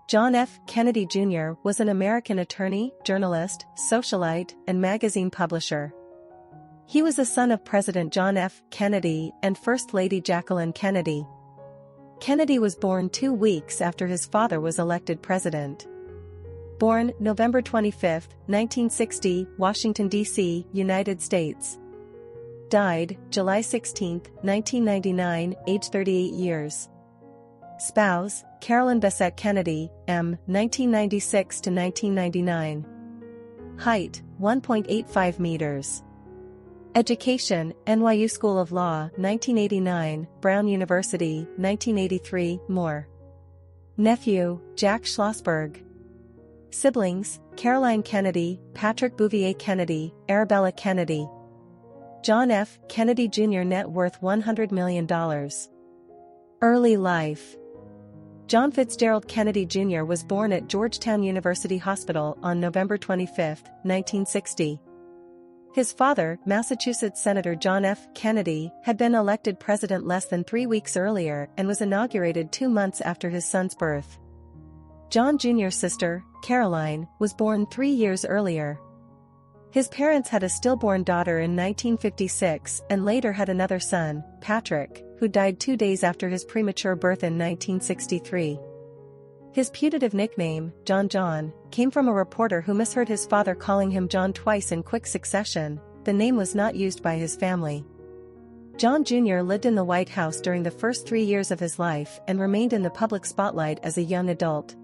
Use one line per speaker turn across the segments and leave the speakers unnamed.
John F. Kennedy Jr. was an American attorney, journalist, socialite, and magazine publisher. He was the son of President John F. Kennedy and First Lady Jacqueline Kennedy. Kennedy was born 2 weeks after his father was elected president. Born November 25, 1960, Washington, D.C., United States. Died July 16, 1999, age 38 years. Spouse, Carolyn Bessette Kennedy, M. 1996 to 1999. Height, 1.85 meters. Education, NYU School of Law, 1989, Brown University, 1983, more. Nephew, Jack Schlossberg. Siblings, Caroline Kennedy, Patrick Bouvier Kennedy, Arabella Kennedy. John F. Kennedy Jr. net worth $100 million. Early life. John Fitzgerald Kennedy Jr. was born at Georgetown University Hospital on November 25, 1960. His father, Massachusetts Senator John F. Kennedy, had been elected president less than 3 weeks earlier and was inaugurated 2 months after his son's birth. John Jr.'s sister, Caroline, was born 3 years earlier. His parents had a stillborn daughter in 1956 and later had another son, Patrick, who died 2 days after his premature birth in 1963. His putative nickname, John, came from a reporter who misheard his father calling him John twice in quick succession. The name was not used by his family. John Jr. lived in the White House during the first 3 years of his life and remained in the public spotlight as a young adult.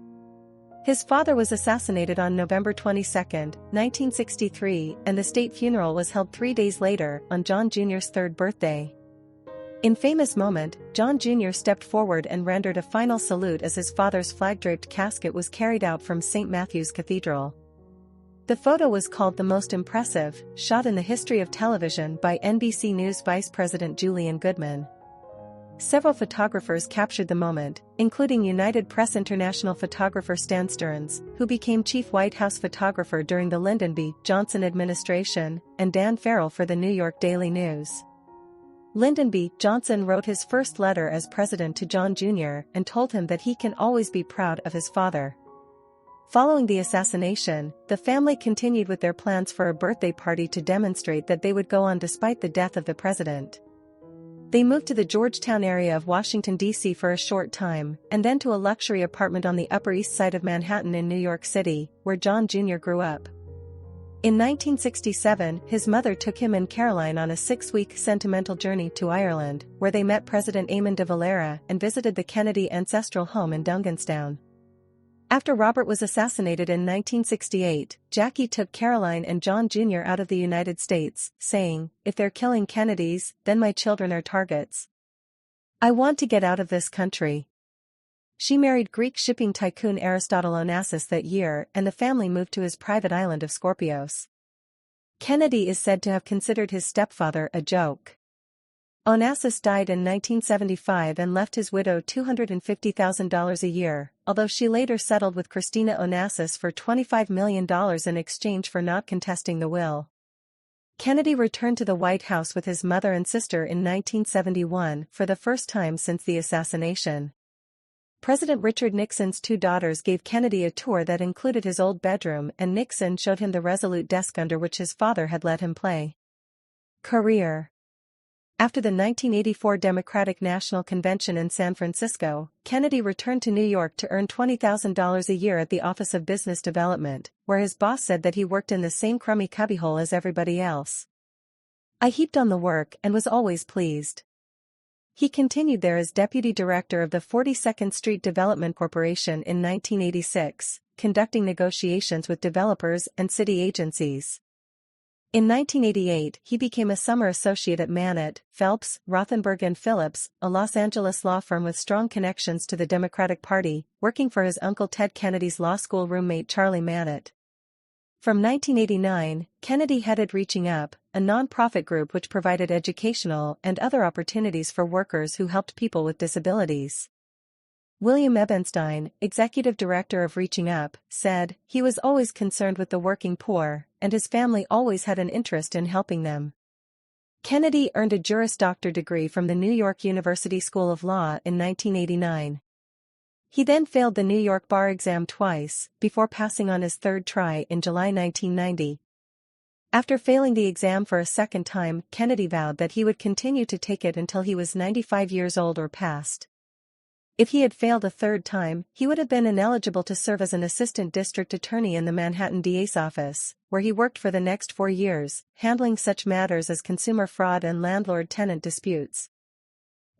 His father was assassinated on November 22, 1963, and the state funeral was held 3 days later, on John Jr.'s 3rd birthday. In famous moment, John Jr. stepped forward and rendered a final salute as his father's flag-draped casket was carried out from St. Matthew's Cathedral. The photo was called the most impressive shot in the history of television by NBC News Vice President Julian Goodman. Several photographers captured the moment, including United Press International photographer Stan Stearns, who became chief White House photographer during the Lyndon B. Johnson administration, and Dan Farrell for the New York Daily News. Lyndon B. Johnson wrote his first letter as president to John Jr. and told him that he can always be proud of his father. Following the assassination, the family continued with their plans for a birthday party to demonstrate that they would go on despite the death of the president. They moved to the Georgetown area of Washington, D.C. for a short time, and then to a luxury apartment on the Upper East Side of Manhattan in New York City, where John Jr. grew up. In 1967, his mother took him and Caroline on a 6-week sentimental journey to Ireland, where they met President Eamon de Valera and visited the Kennedy ancestral home in Dunganstown. After Robert was assassinated in 1968, Jackie took Caroline and John Jr. out of the United States, saying, "If they're killing Kennedys, then my children are targets. I want to get out of this country." She married Greek shipping tycoon Aristotle Onassis that year, and the family moved to his private island of Scorpios. Kennedy is said to have considered his stepfather a joke. Onassis died in 1975 and left his widow $250,000 a year, although she later settled with Christina Onassis for $25 million in exchange for not contesting the will. Kennedy returned to the White House with his mother and sister in 1971 for the first time since the assassination. President Richard Nixon's 2 daughters gave Kennedy a tour that included his old bedroom, and Nixon showed him the resolute desk under which his father had let him play. Career. After the 1984 Democratic National Convention in San Francisco, Kennedy returned to New York to earn $20,000 a year at the Office of Business Development, where his boss said that he worked in the same crummy cubbyhole as everybody else. "I heaped on the work and was always pleased." He continued there as deputy director of the 42nd Street Development Corporation in 1986, conducting negotiations with developers and city agencies. In 1988, he became a summer associate at Mannett, Phelps, Rothenberg & Phillips, a Los Angeles law firm with strong connections to the Democratic Party, working for his uncle Ted Kennedy's law school roommate Charlie Mannett. From 1989, Kennedy headed Reaching Up, a non-profit group which provided educational and other opportunities for workers who helped people with disabilities. William Ebenstein, executive director of Reaching Up, said, "He was always concerned with the working poor, and his family always had an interest in helping them." Kennedy earned a Juris Doctor degree from the New York University School of Law in 1989. He then failed the New York bar exam twice, before passing on his third try in July 1990. After failing the exam for a second time, Kennedy vowed that he would continue to take it until he was 95 years old or past. If he had failed a third time, he would have been ineligible to serve as an assistant district attorney in the Manhattan DA's office, where he worked for the next 4 years, handling such matters as consumer fraud and landlord-tenant disputes.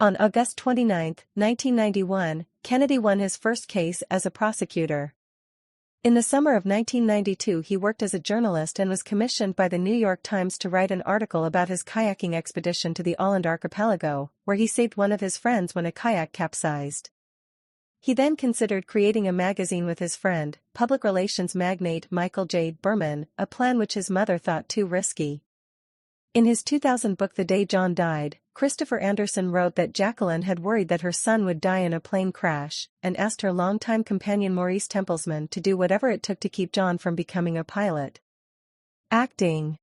On August 29, 1991, Kennedy won his first case as a prosecutor. In the summer of 1992 he worked as a journalist and was commissioned by the New York Times to write an article about his kayaking expedition to the Åland archipelago, where he saved one of his friends when a kayak capsized. He then considered creating a magazine with his friend, public relations magnate Michael J. Berman, a plan which his mother thought too risky. In his 2000 book The Day John Died, Christopher Anderson wrote that Jacqueline had worried that her son would die in a plane crash, and asked her longtime companion Maurice Templesman to do whatever it took to keep John from becoming a pilot. Acting.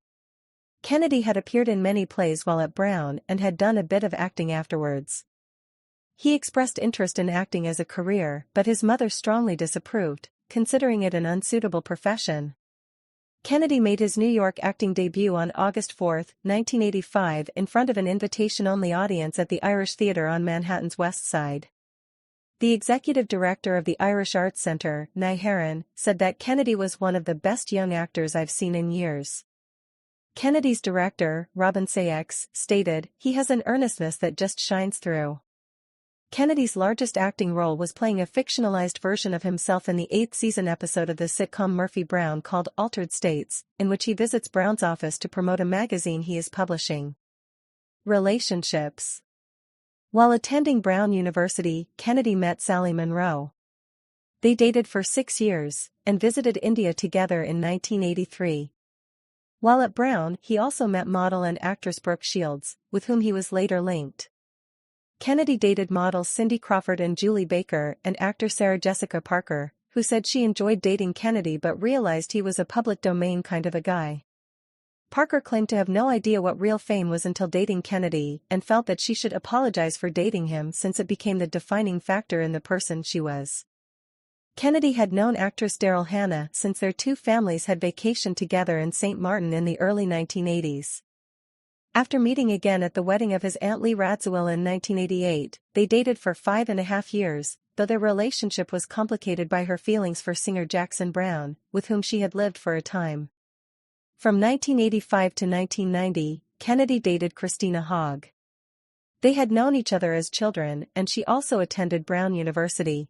Kennedy had appeared in many plays while at Brown and had done a bit of acting afterwards. He expressed interest in acting as a career, but his mother strongly disapproved, considering it an unsuitable profession. Kennedy made his New York acting debut on August 4, 1985 in front of an invitation-only audience at the Irish Theatre on Manhattan's West Side. The executive director of the Irish Arts Centre, Nye Heron, said that Kennedy was one of the best young actors I've seen in years. Kennedy's director, Robin Sayeks, stated, "He has an earnestness that just shines through." Kennedy's largest acting role was playing a fictionalized version of himself in the 8th season episode of the sitcom Murphy Brown called Altered States, in which he visits Brown's office to promote a magazine he is publishing. Relationships. While attending Brown University, Kennedy met Sally Monroe. They dated for 6 years, and visited India together in 1983. While at Brown, he also met model and actress Brooke Shields, with whom he was later linked. Kennedy dated models Cindy Crawford and Julie Baker and actor Sarah Jessica Parker, who said she enjoyed dating Kennedy but realized he was a public domain kind of a guy. Parker claimed to have no idea what real fame was until dating Kennedy and felt that she should apologize for dating him since it became the defining factor in the person she was. Kennedy had known actress Daryl Hannah since their two families had vacationed together in St. Martin in the early 1980s. After meeting again at the wedding of his Aunt Lee Radziwill in 1988, they dated for 5.5 years, though their relationship was complicated by her feelings for singer Jackson Browne, with whom she had lived for a time. From 1985 to 1990, Kennedy dated Christina Hogg. They had known each other as children and she also attended Brown University.